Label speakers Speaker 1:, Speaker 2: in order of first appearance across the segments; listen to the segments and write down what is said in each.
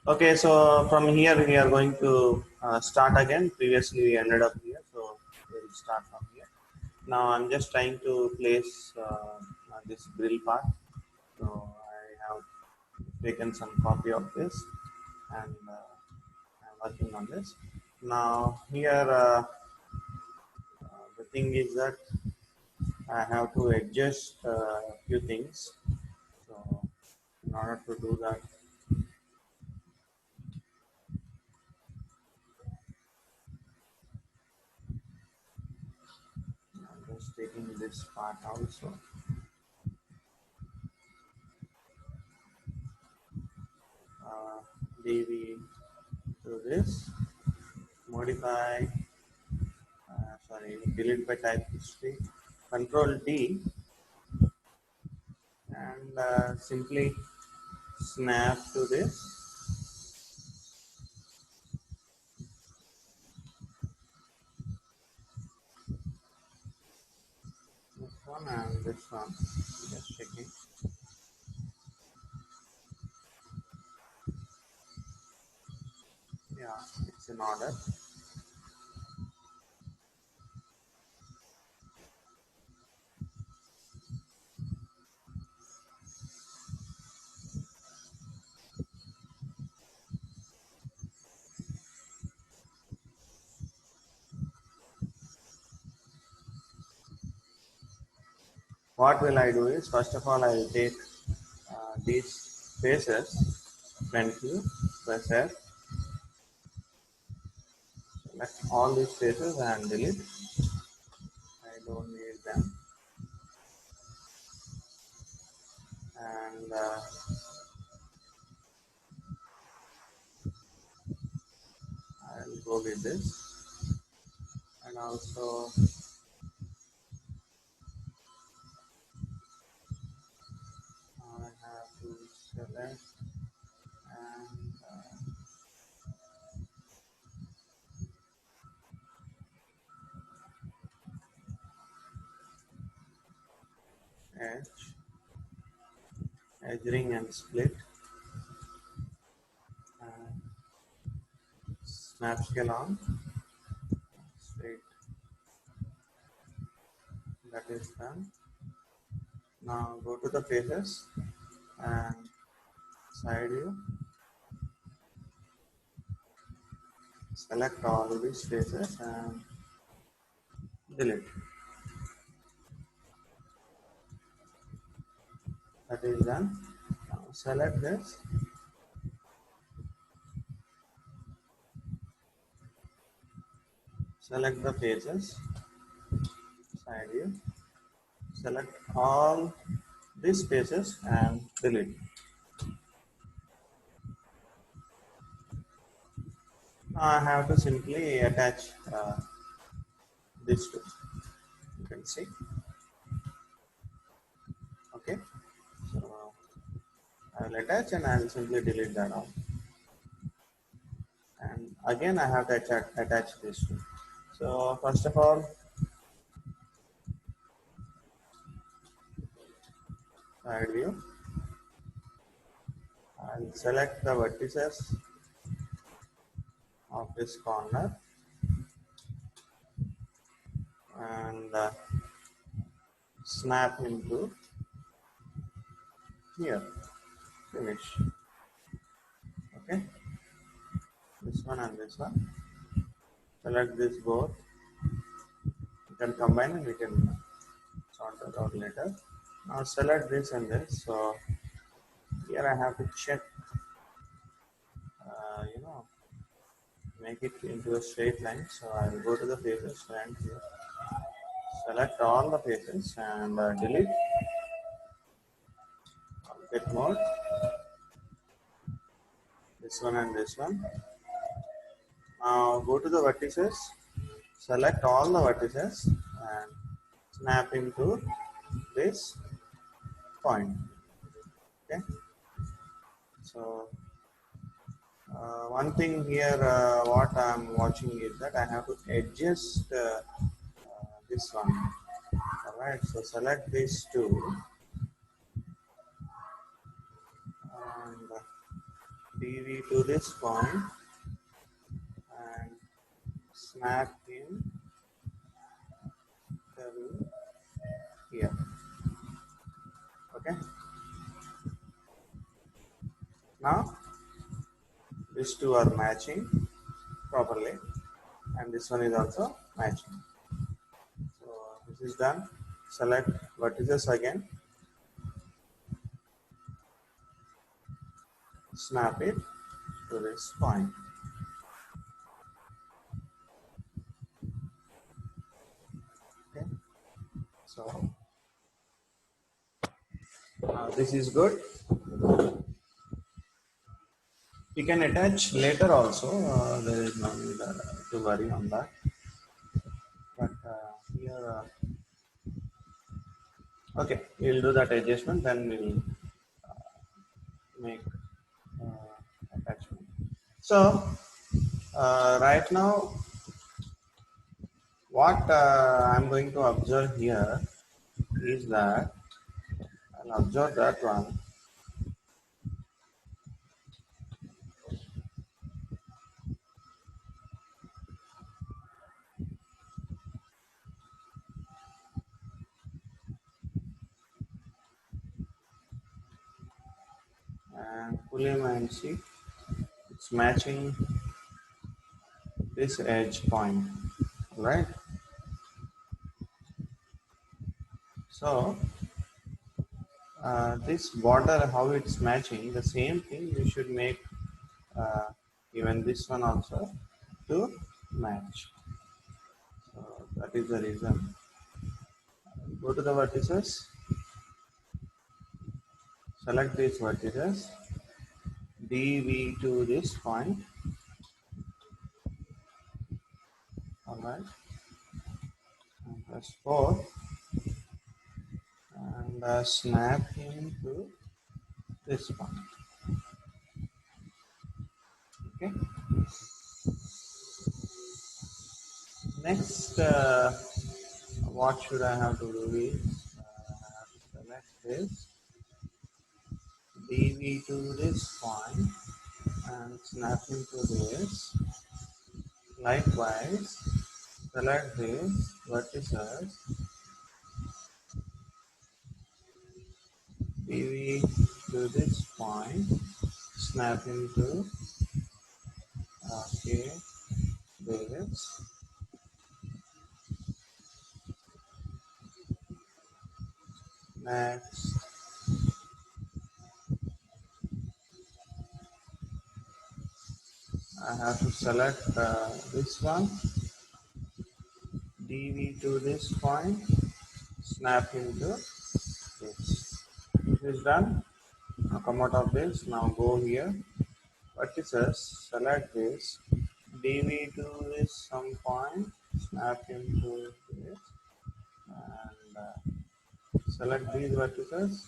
Speaker 1: Okay, so from here we are going to start again. Previously we ended up here, so we'll start from here. Now I'm just trying to place this grill part. So I have taken some copy of this and I'm working on this. Now here the thing is that I have to adjust a few things. So in order to do that, I'm just taking this part also. DV to this, modify, delete by type history, control D, and simply snap to this one and this one. Just checking. Yeah, it's in order. What will I do is, first of all, I will take these faces, front view, press F, select all these faces and delete. I don't need them. And I'll go with this. And also I have to select and edge ring and split, and snap scale on, straight, that is done. Now go to the faces and side view, select all these faces and delete. That is done. Now select this, select the faces, side view, select all these faces and delete. Now I have to simply attach these two. You can see. Okay. So I will attach and I will simply delete that all. And again I have to attach these two. So first of all, side view, I'll select the vertices of this corner and snap into here. Finish. Okay. This one and this one. Select this both. You can combine and we can sort it out later. Now select this and this. So here I have to check, make it into a straight line. So I will go to the faces and here, select all the faces and delete. Object mode. This one and this one. Now go to the vertices. Select all the vertices and snap into this point. Okay. So one thing here, what I'm watching is that I have to adjust this one. Alright, so select these two and DV to this point and snap in the here. Okay. Now these two are matching properly, and this one is also matching. So this is done. Select vertices again, snap it to this point. Okay. So this is good. You can attach later also. There is no need to worry on that. But here, okay, we'll do that adjustment. Then we'll make attachment. So right now, what I'm going to observe here is that I'll observe that one. And pull him and see it's matching this edge point, right? So this border, how it's matching, the same thing you should make uh, even this one also to match. So that is the reason. Go to the vertices, select these vertices, DV to this point, alright, press 4 and snap him to this point. Okay. Next, what should I have to do is I have to select this, DV to this point and snap him to this. Likewise, select this vertices, DV to this point, snap into okay, this. Next, I have to select this one, DV to this point, snap into this. This is done. Now come out of this. Now go here. Vertices, select this, DV to this some point, snap into this, and select these vertices.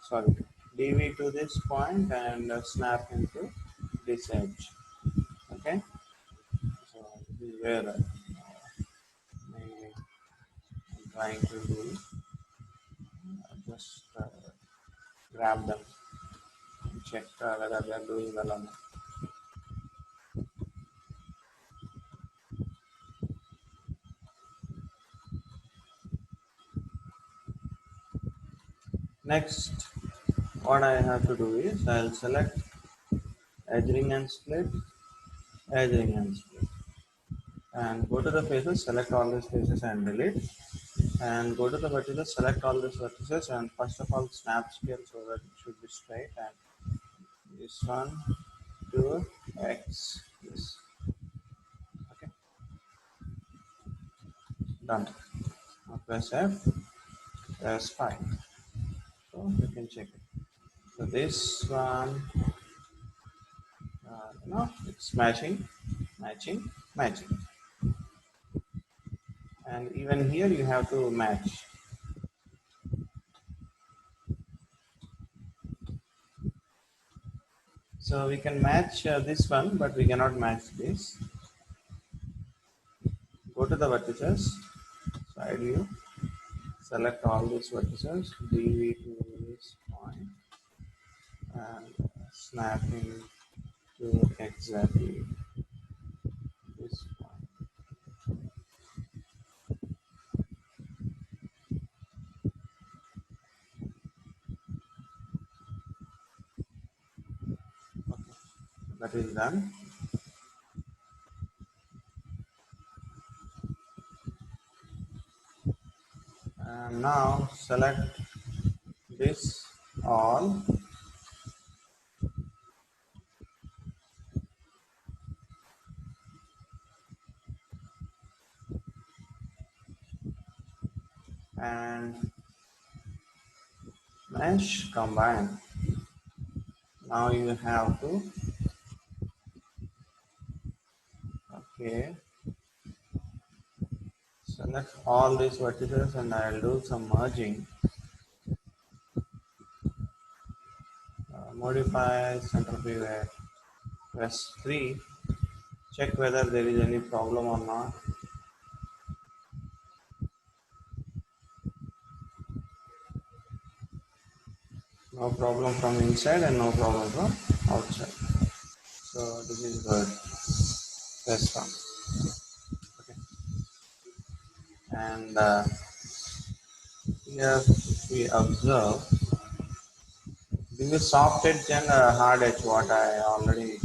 Speaker 1: Sorry, DV to this point and snap into this edge. Okay, so this is where I'm trying to do. Just grab them and check whether they are doing well or not. Next, what I have to do is I'll select edge ring and split, edge ring and split, and go to the faces, select all these faces and delete, and go to the vertices, select all these vertices, and first of all snap scale so that it should be straight, and this one to X, this. Okay, done. Now press F, press 5. So you can check it. So this one, no, it's matching, matching, matching. And even here you have to match. So we can match this one, but we cannot match this. Go to the vertices, side view, select all these vertices, DV to this point, and snapping to exactly this point. Okay, that is done. And now select this all and mesh combine. Now you have to, okay, select all these vertices and I'll do some merging. Modify center pivot, press 3, check whether there is any problem or not. No problem from inside and no problem from outside. So this is good. Press 1. Okay. And here if we observe, this is soft edge and hard edge, what I already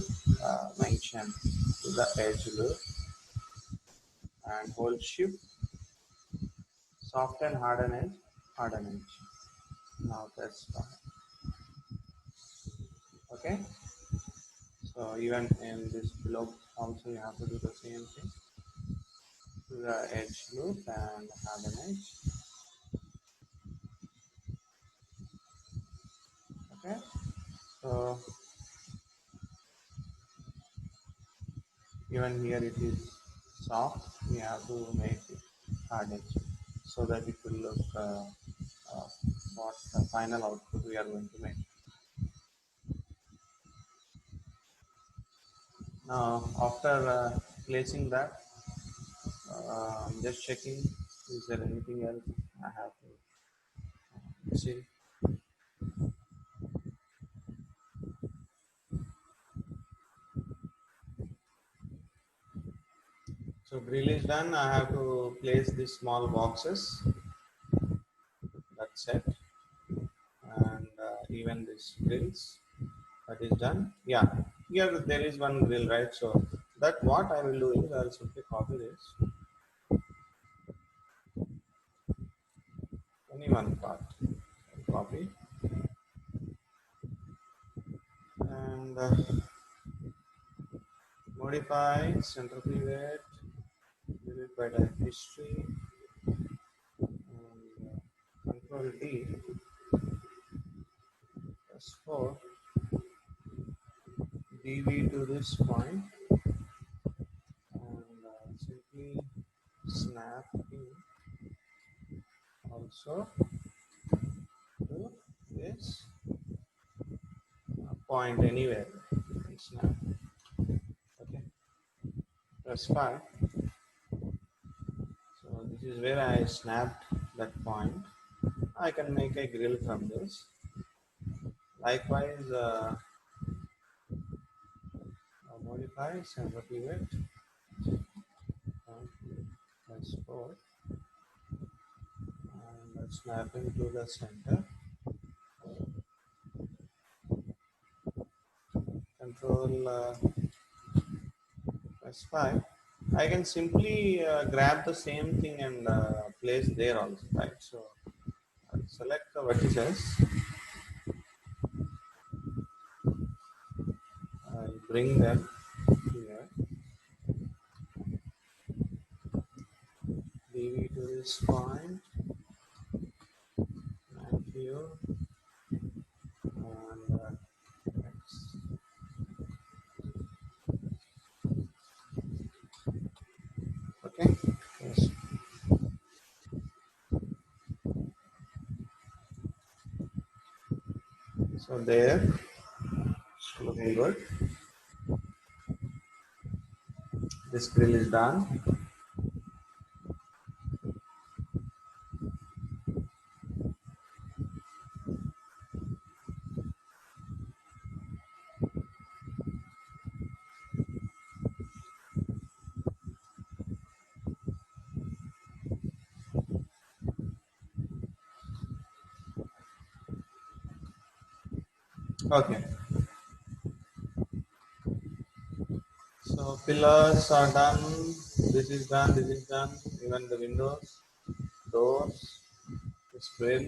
Speaker 1: mentioned to the edge loop, and hold shift, soft and harden edge, harden edge. Now that's fine. Okay. So even in this below also you have to do the same thing to the edge loop and harden edge. Okay. So even here it is soft, we have to make it hard edge so that it will look uh, what the final output we are going to make. Now after placing that, I'm just checking is there anything else I have to see. So drill is done. I have to place these small boxes. That's it. And even this grills, that is done. Yeah, here there is one grill, right? So that what I will do is I will simply copy this, only one part, copy, and modify center pivot, pivot by type history, and control D, press 4, DV to this point, and simply snap in also to this point anywhere. Snap. Okay. Press 5. So this is where I snapped that point. I can make a grill from this. Likewise, modify center pivot. Press 4 and let's snap into the center. Control press 5. I can simply grab the same thing and place there also, right? So I'll select the vertices. I'll bring them here. DV to this point. And here and X. Okay. Yes. So there, it's looking good. This grill is done. Okay, so pillars are done. This is done. This is done. Even the windows, doors, this grill,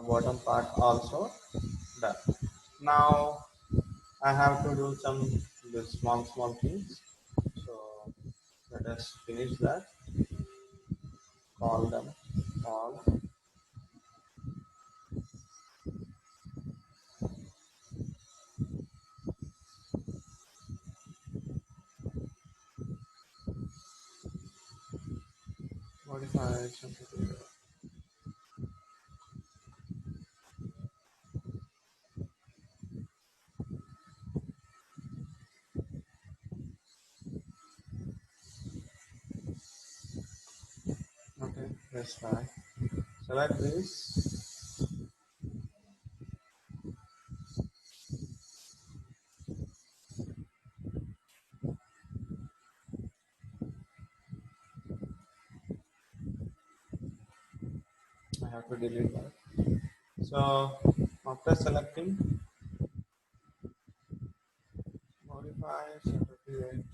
Speaker 1: bottom part also done. Now I have to do some the small things. So let us finish that. Call them all. Modify something. Okay, let's try. Select this. I have to delete that. So after selecting, modify, separate,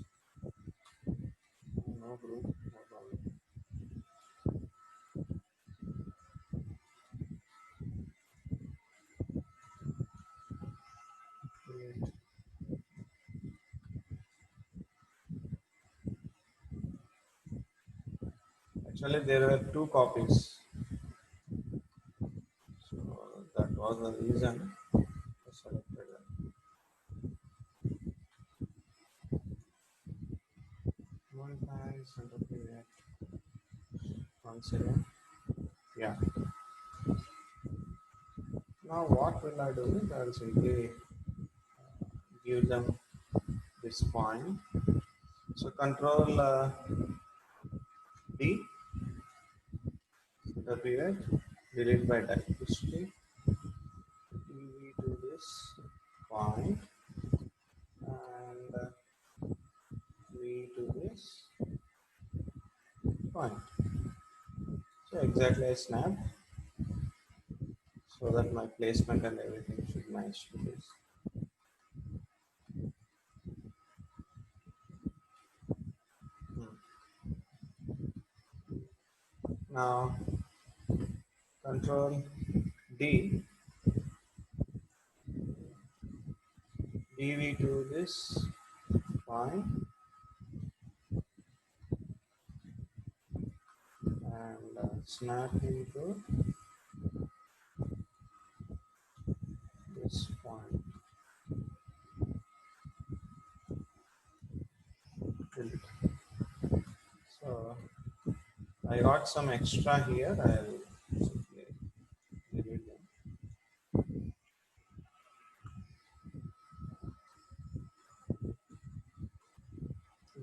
Speaker 1: no group, no problem. Delete. Actually, there were two copies, so that was the reason I selected that. Modify, separate, once again. Yeah. Now what will I do is I will simply give them this point. So control D, the period, delete by type history, EV to this point, and V to this point. So exactly I snap so that my placement and everything should match to this. Hmm. Now control D, DV to this point, and snap into this point. Delete. So I got some extra here. I'll simply delete them.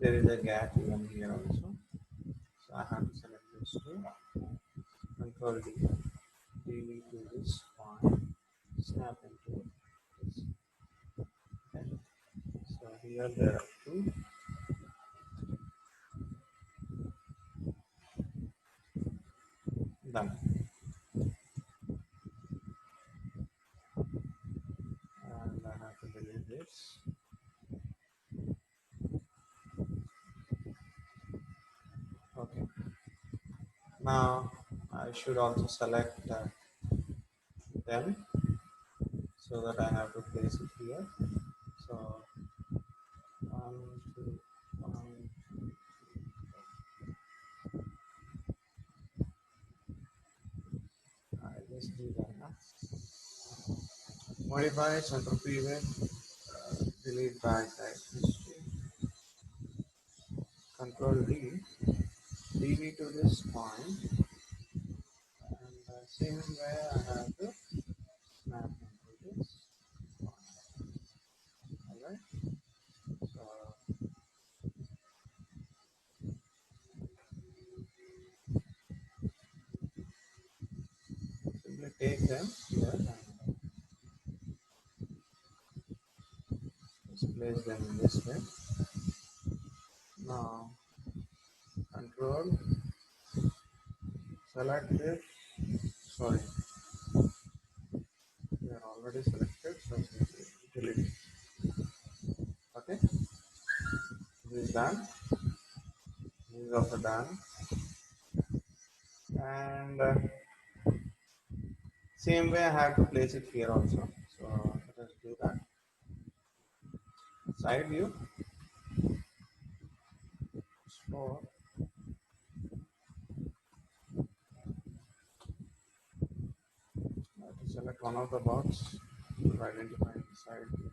Speaker 1: There is a gap even here also. So I have to select this two. Control D. DV to this point. Snap into this. Okay. So here there are two. Done. And I have to delete this. Okay. Now I should also select them so that I have to place it here. So one, two, one. I just do that. Modify center pivot, delete by type history, control D, DV to this point, and same way I have to snap into this point. Alright, so simply take them here and just place them in this way. Now control, select it, sorry, we are already already selected, so simply delete. Okay, this is done. This is also done. And same way I have to place it here also. So let us do that. Side view, explore. I have to select one of the box to identify the side view.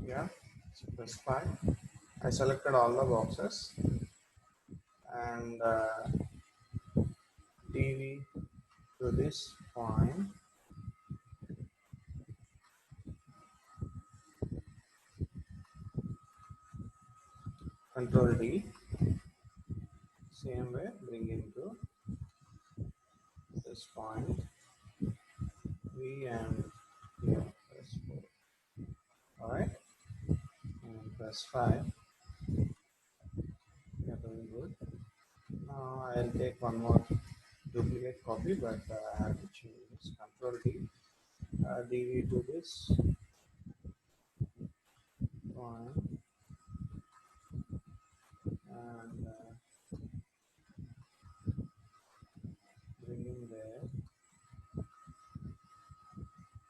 Speaker 1: Yeah, so press 5. I selected all the boxes and DV to this point. Control D. Same way, bring into this point. V and here, press 4. Alright, and press 5. We are doing good. Now I'll take one more duplicate copy, but I have to change this. Control D. DV to this point and bring in there.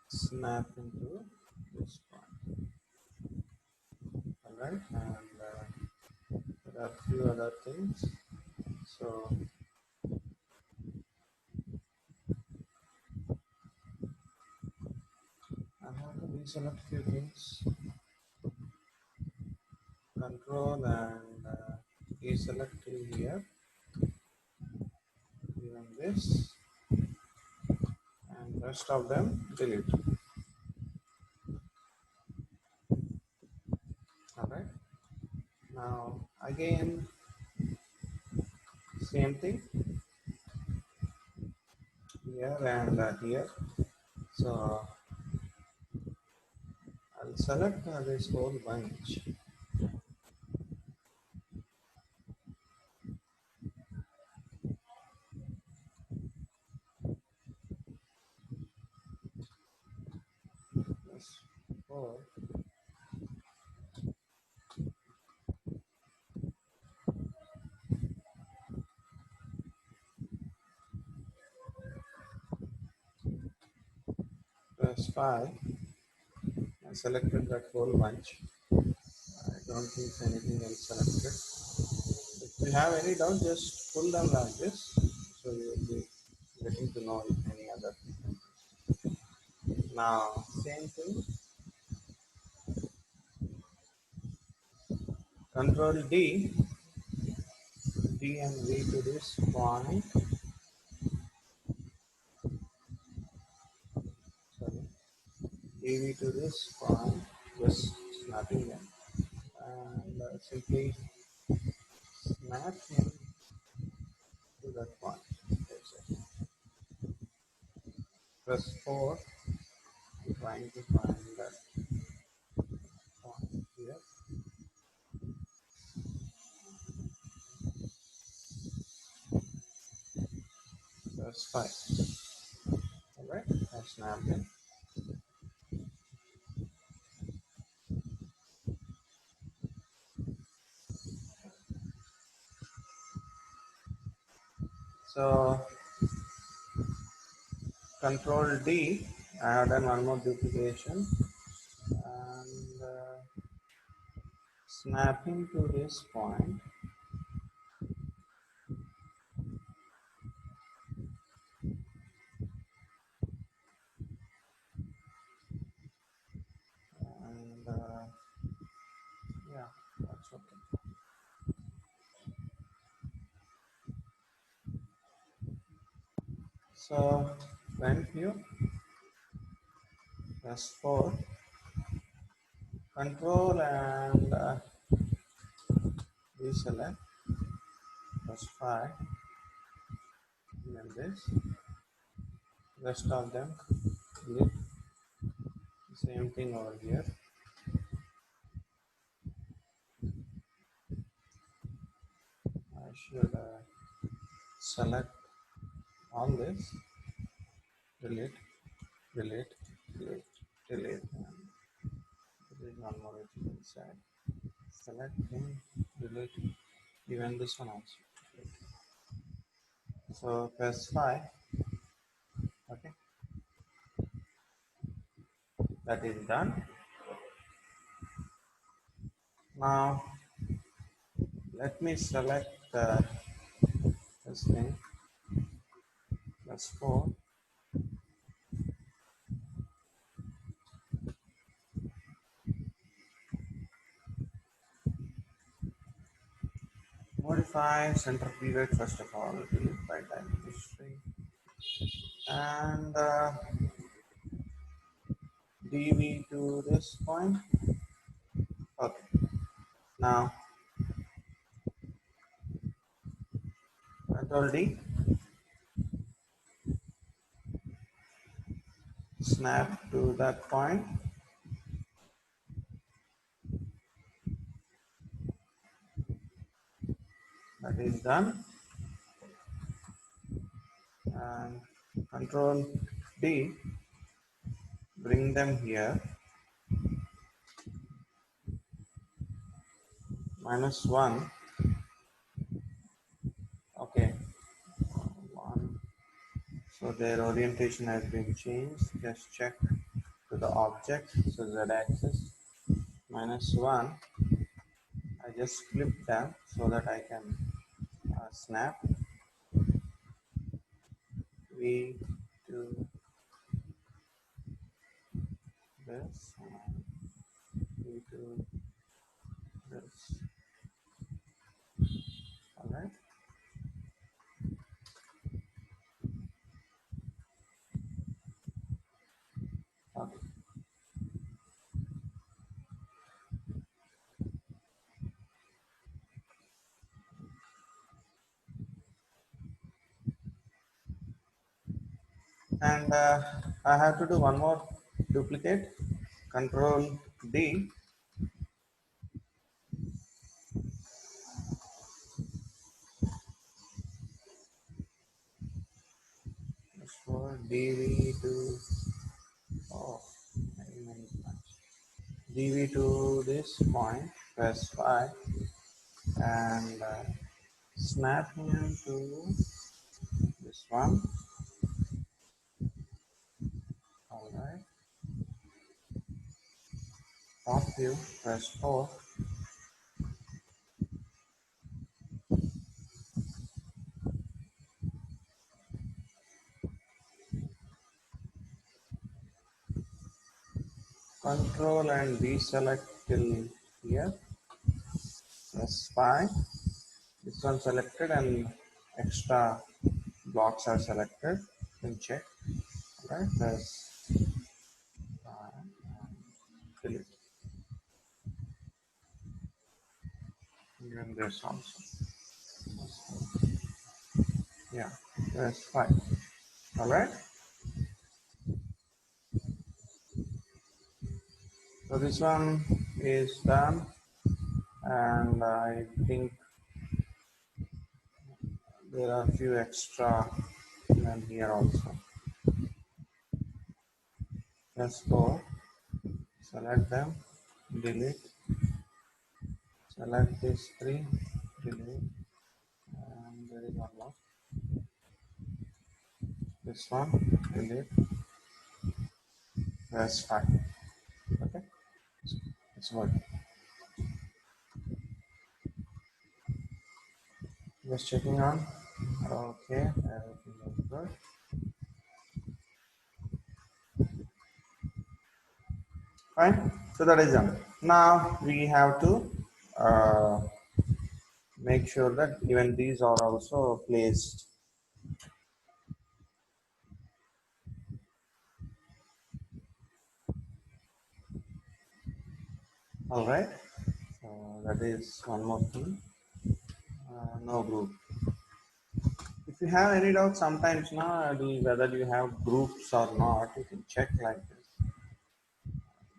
Speaker 1: Snap into this point. Alright, and there are a few other things. So I have to deselect few things. Control and deselect till here. Even this and rest of them delete. Alright. Now again same thing here and here. So I'll select this whole bunch. Plus 4. Plus 5. I selected that whole bunch. I don't think anything else selected. If you have any doubt, just pull them like this, so you will be getting to know if any other. Now, same thing. Control D, D and V to this point. Sorry, DV to this point. Just snapping them, and simply snap him to that point. That's it. Press 4. Trying to find that point here. Press 5. Alright, I snapped it. So Control D, I have done one more duplication and snapping to this point. And yeah, that's okay. So front view, press 4, control and deselect, press 5, and this, rest of them, delete. Same thing over here. should select all this, delete, delete, delete, delete, and there is one more inside. Select him, delete, even this one also. So press 5. Okay, that is done. Now let me select this thing, plus 4. Modify center pivot first of all, delete by time history, and dv to this point. Okay, now Control D, snap to that point. That is done. And Control D, bring them here. -1. Okay. 1. So their orientation has been changed. Just check to the object. So z-axis -1. I just flip them so that I can snap. V to this. V to this. All right. Okay. And I have to do one more duplicate. Control D, for DV to many points. DV to this point, press 5 and snap him to this one. Alright. Top view, press 4. Control and deselect till here. Press 5. This one selected and extra blocks are selected. You can check. Alright, press 5 and delete. Even this also. Yeah, press 5. Alright. So this one is done, and I think there are a few extra and here also. Press 4, select them, delete, select these 3, delete, and there is one more. This one, delete, press 5. Okay, it's working. Just checking on. Okay, everything is good. Fine. So that is done. Now we have to uh, make sure that even these are also placed. All right. So that is one more thing. No group. If you have any doubt, sometimes now whether you have groups or not, you can check like this.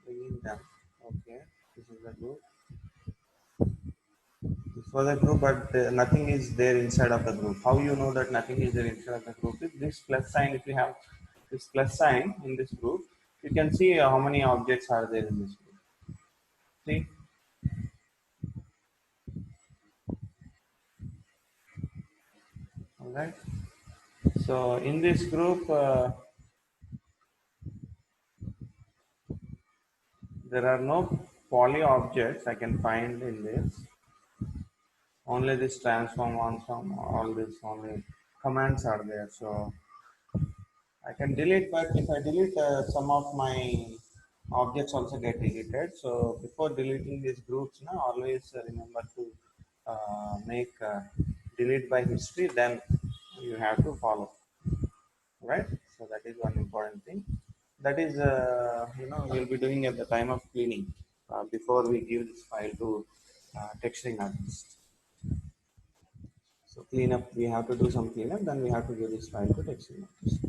Speaker 1: Bringing them. Okay. This is the group. This for the group, but nothing is there inside of the group. How you know that nothing is there inside of the group? If this plus sign, if you have this plus sign in this group, you can see how many objects are there in this group. See, all right. So in this group, there are no poly objects I can find in this. Only this transform, transform, all this only commands are there. So I can delete, but if I delete some of my objects also get deleted. So before deleting these groups, now always remember to make delete by history. Then you have to follow, right? So that is one important thing. That is, we'll be doing at the time of cleaning before we give this file to texturing artist. So cleanup, we have to do some cleanup. Then we have to give this file to texturing artist.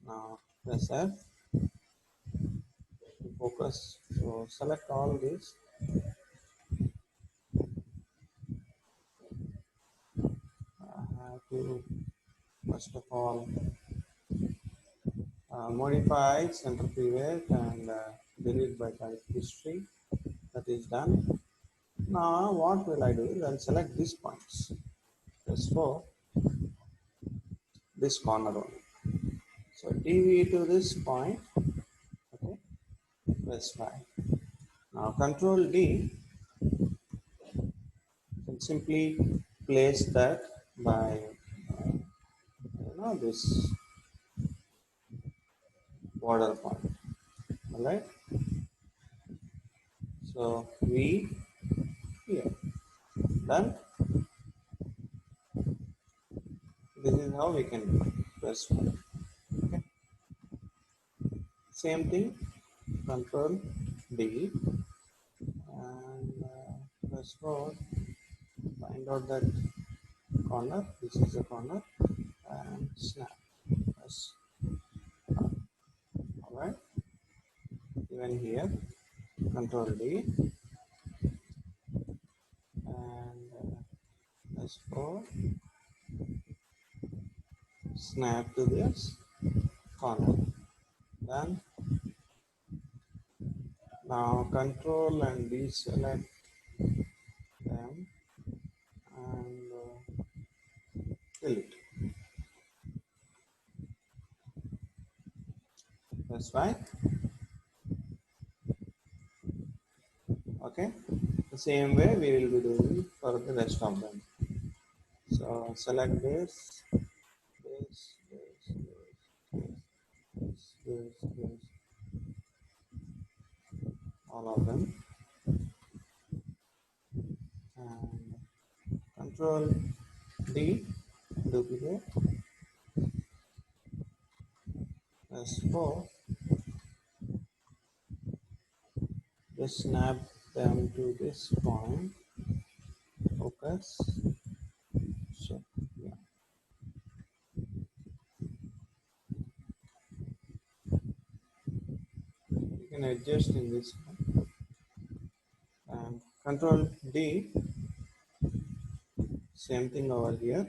Speaker 1: Now press F to focus. So select all these. I have to first of all modify center pivot and delete by type history. That is done. Now what will I do is I'll select these points. Press for this corner only. So DV to this point. Okay. Press 5. Now Control D can simply place that by this border point. Alright. So V here. Done. This is how we can do it. Press 1. Okay. Same thing. Control D and press 4. Find out that corner. This is the corner and snap. Press. Alright. Even here. Control D and press 4. Snap to this corner. Done. Now Control and deselect them and delete. That's right. Okay. The same way we will be doing for the rest of them. So select this, all of them, and Control D, duplicate, press 4, just snap them to this point, focus, so yeah. You can adjust in this one. And Control D, same thing over here,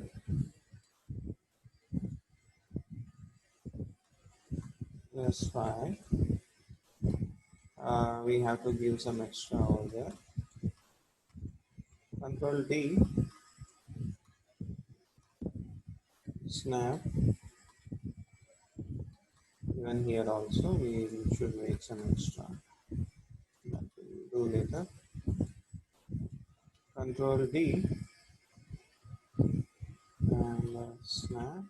Speaker 1: press 5, we have to give some extra over there. Control D, snap, even here also we should make some extra, that we'll do later. Control D and snap,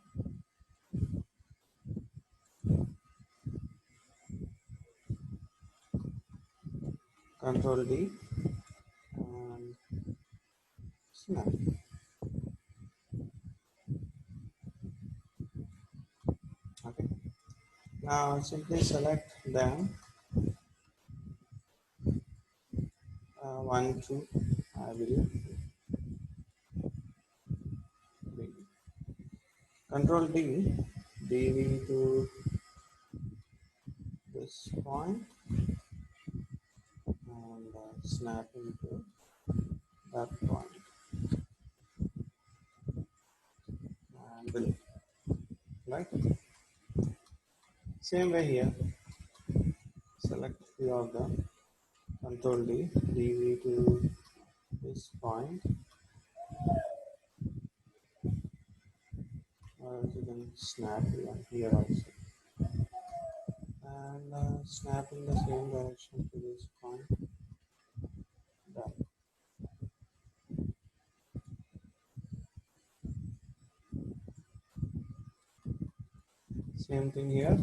Speaker 1: Control D and snap. Okay. Now simply select them, 1, 2, I believe. Control D, DV to this point and snap into that point. right? Same way here, select few of them, Control D, DV to this point, or you can snap even here also, and snap in the same direction to this point, done. Same thing here,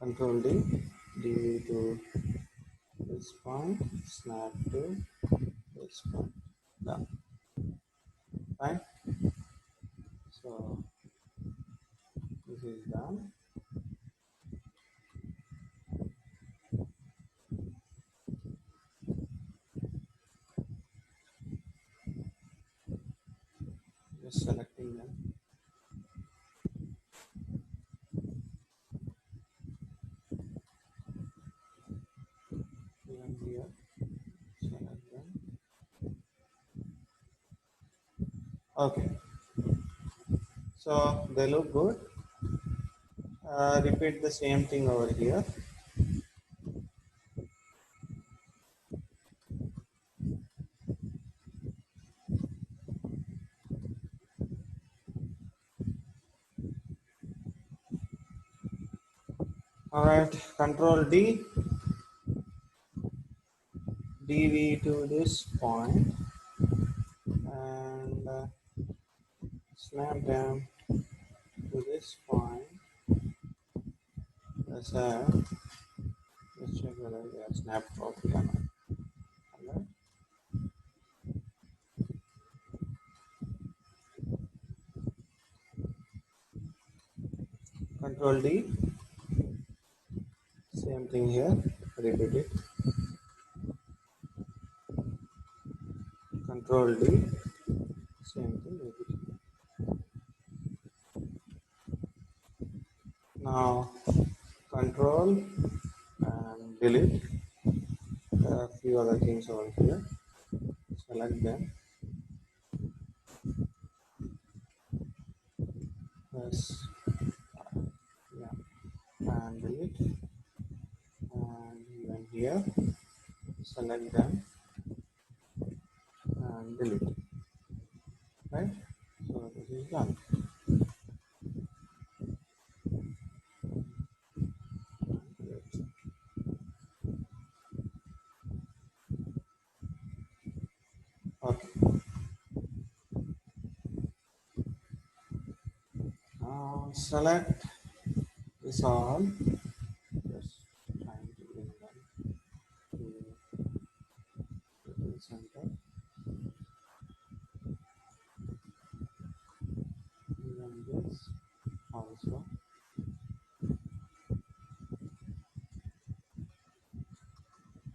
Speaker 1: Control D, DV to this point, snap to this point, done. Fine. So this is done. Just selecting them. Even here, select them. Okay. So they look good. Repeat the same thing over here. All right. Control D, DV to this point, and snap them to this point. Let's let's check whether they are snap properly or not. All right. Control D, same thing here. Repeat it. Control D, same thing. Repeat it. Now Control and delete. There are a few other things over here. Select them. Press yeah, and delete. And even here, select them and delete. Right? So this is done. Okay. Now select this all. Just trying to bring them to the center. Even this also.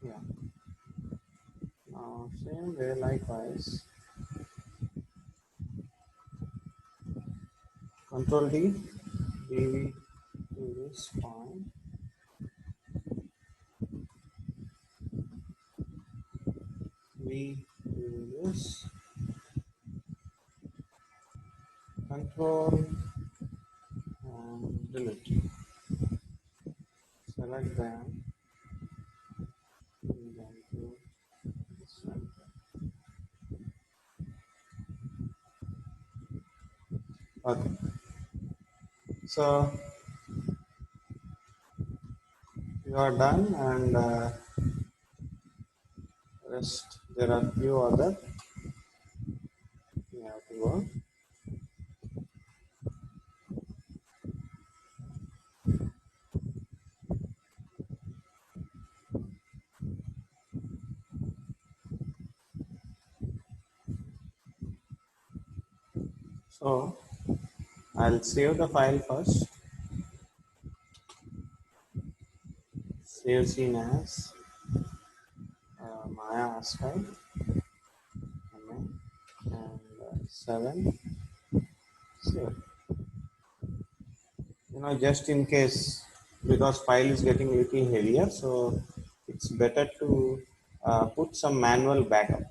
Speaker 1: Yeah. Now same way likewise. Control D, DV to this point. V to this. Control and delete. Select them. Bring them to the center. Okay. So you are done, and rest. There are few other you have to work. So I'll save the file first. Save scene as Maya Asphalt and 7. Save. Just in case, because file is getting a little heavier, so it's better to put some manual backup.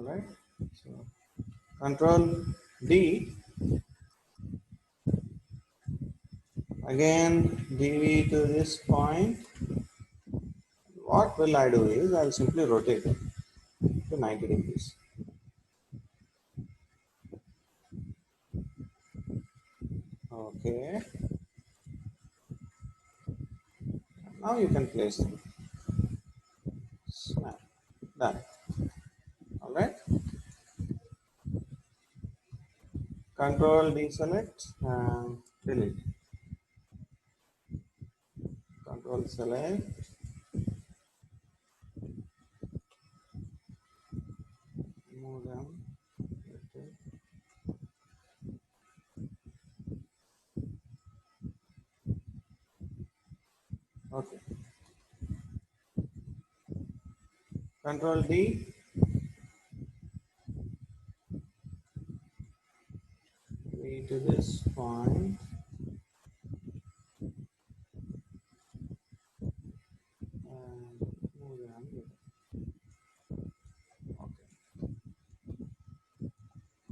Speaker 1: All right. So Control D. Again, DV to this point. What will I do is I'll simply rotate it to 90 degrees. Okay. Now you can place them. Snap. Done. All right. Control deselect and delete. Control select. Move them. Okay. Control D. V to this point. And move them. Okay.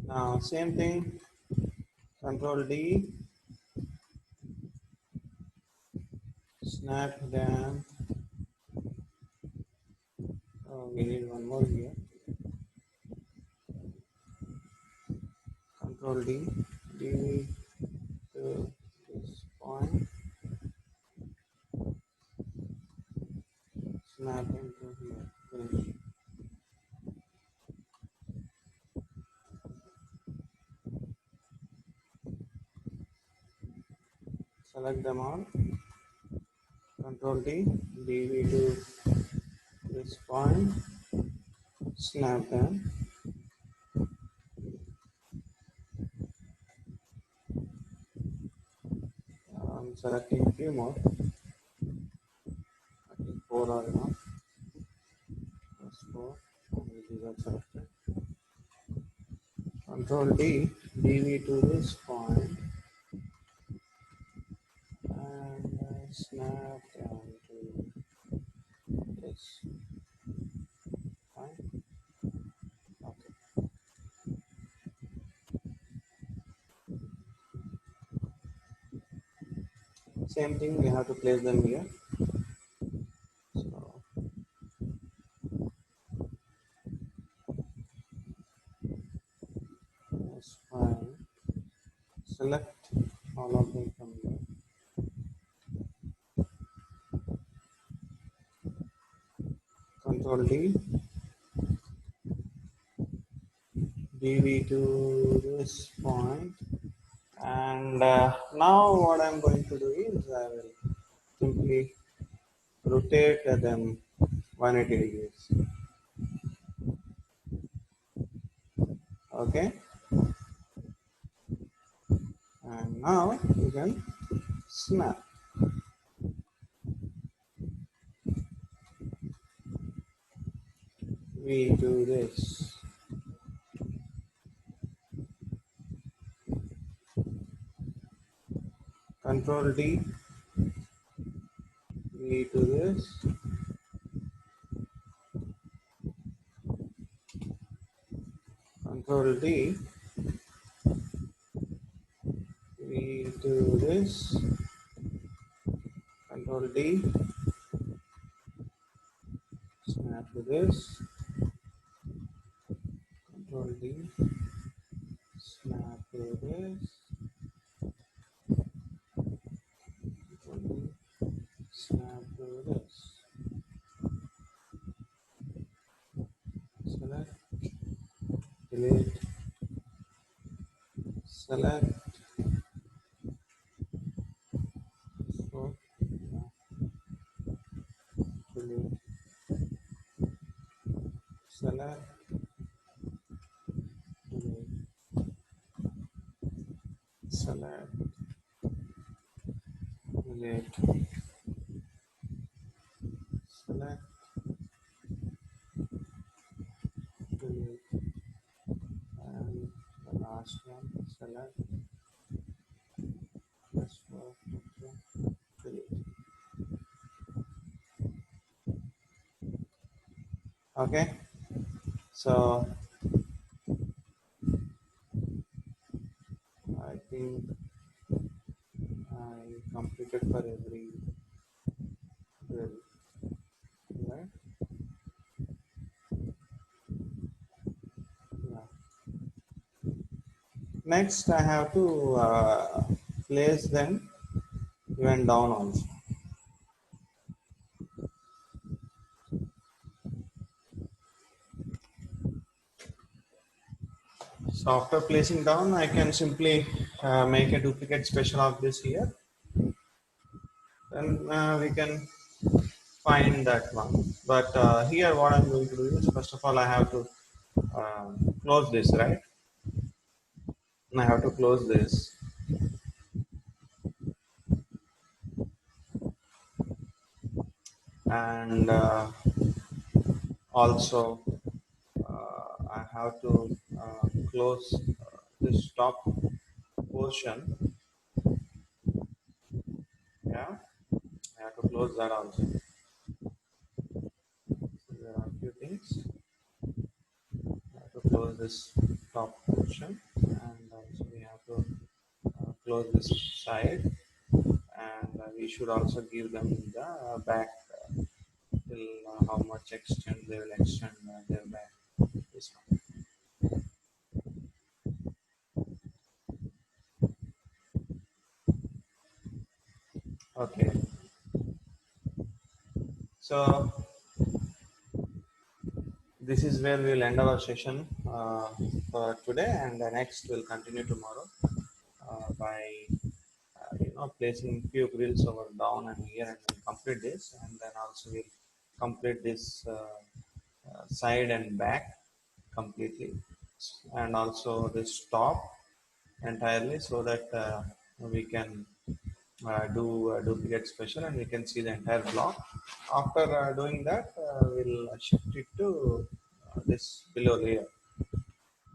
Speaker 1: Now same thing. Control D. Snap them. Oh, we need one more here. Control D. D to this point. Snap into here. Finish. Select them all. Control D. DV to this point. Snap them. I'm selecting a few more. I think 4 are enough. That's 4. And these are selected. Control D. DV to this point. And snap down to this point. Okay. Same thing, we have to place them here. So that's fine. Select all of them from here. Control D. DV to this point. And now what I'm going to do is I will simply rotate them 180 degrees. Okay. And now you can snap. We do this. Control D. We do this. Control D. We do this. Control D. Snap to this. Control D. Snap to this. Control D. Snap to this. Select. Delete. Select. So, delete. Select. Delete. Select. Delete. Select. Delete. And the last one. Select. This one. Delete. Okay. So for every grill, right? Yeah. Next, I have to place them even down also. So after placing down, I can simply make a duplicate special of this here, and we can find that one. But here, what I'm going to do is, first of all, I have to uh, close this, right? I have to close this, and also I have to close this top portion. Yeah, I have to close that also. So there are a few things. I have to close this top portion, and also we have to close this side, and we should also give them the back till how much extend they will extend their back. This one. Okay. So this is where we will end our session for today, and the next will continue tomorrow by placing few grills over down and here, and we'll complete this, and then also we'll complete this side and back completely, and also this top entirely, so that we can do a duplicate special and we can see the entire block. After doing that, we'll shift it to this below layer,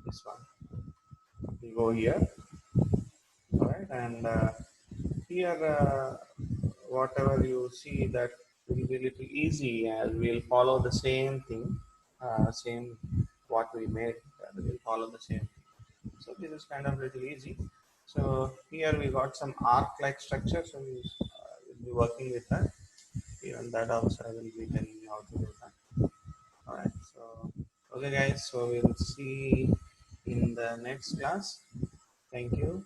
Speaker 1: this one. We'll go here, all right, and here whatever you see, that will be little easy as we'll follow the same thing, same what we made, we'll follow the same thing. So this is kind of little easy. So here we got some arc like structure, so we'll be working with that. Even that also I will be telling you how to do that. All right, so okay guys, so we'll see in the next class. Thank you.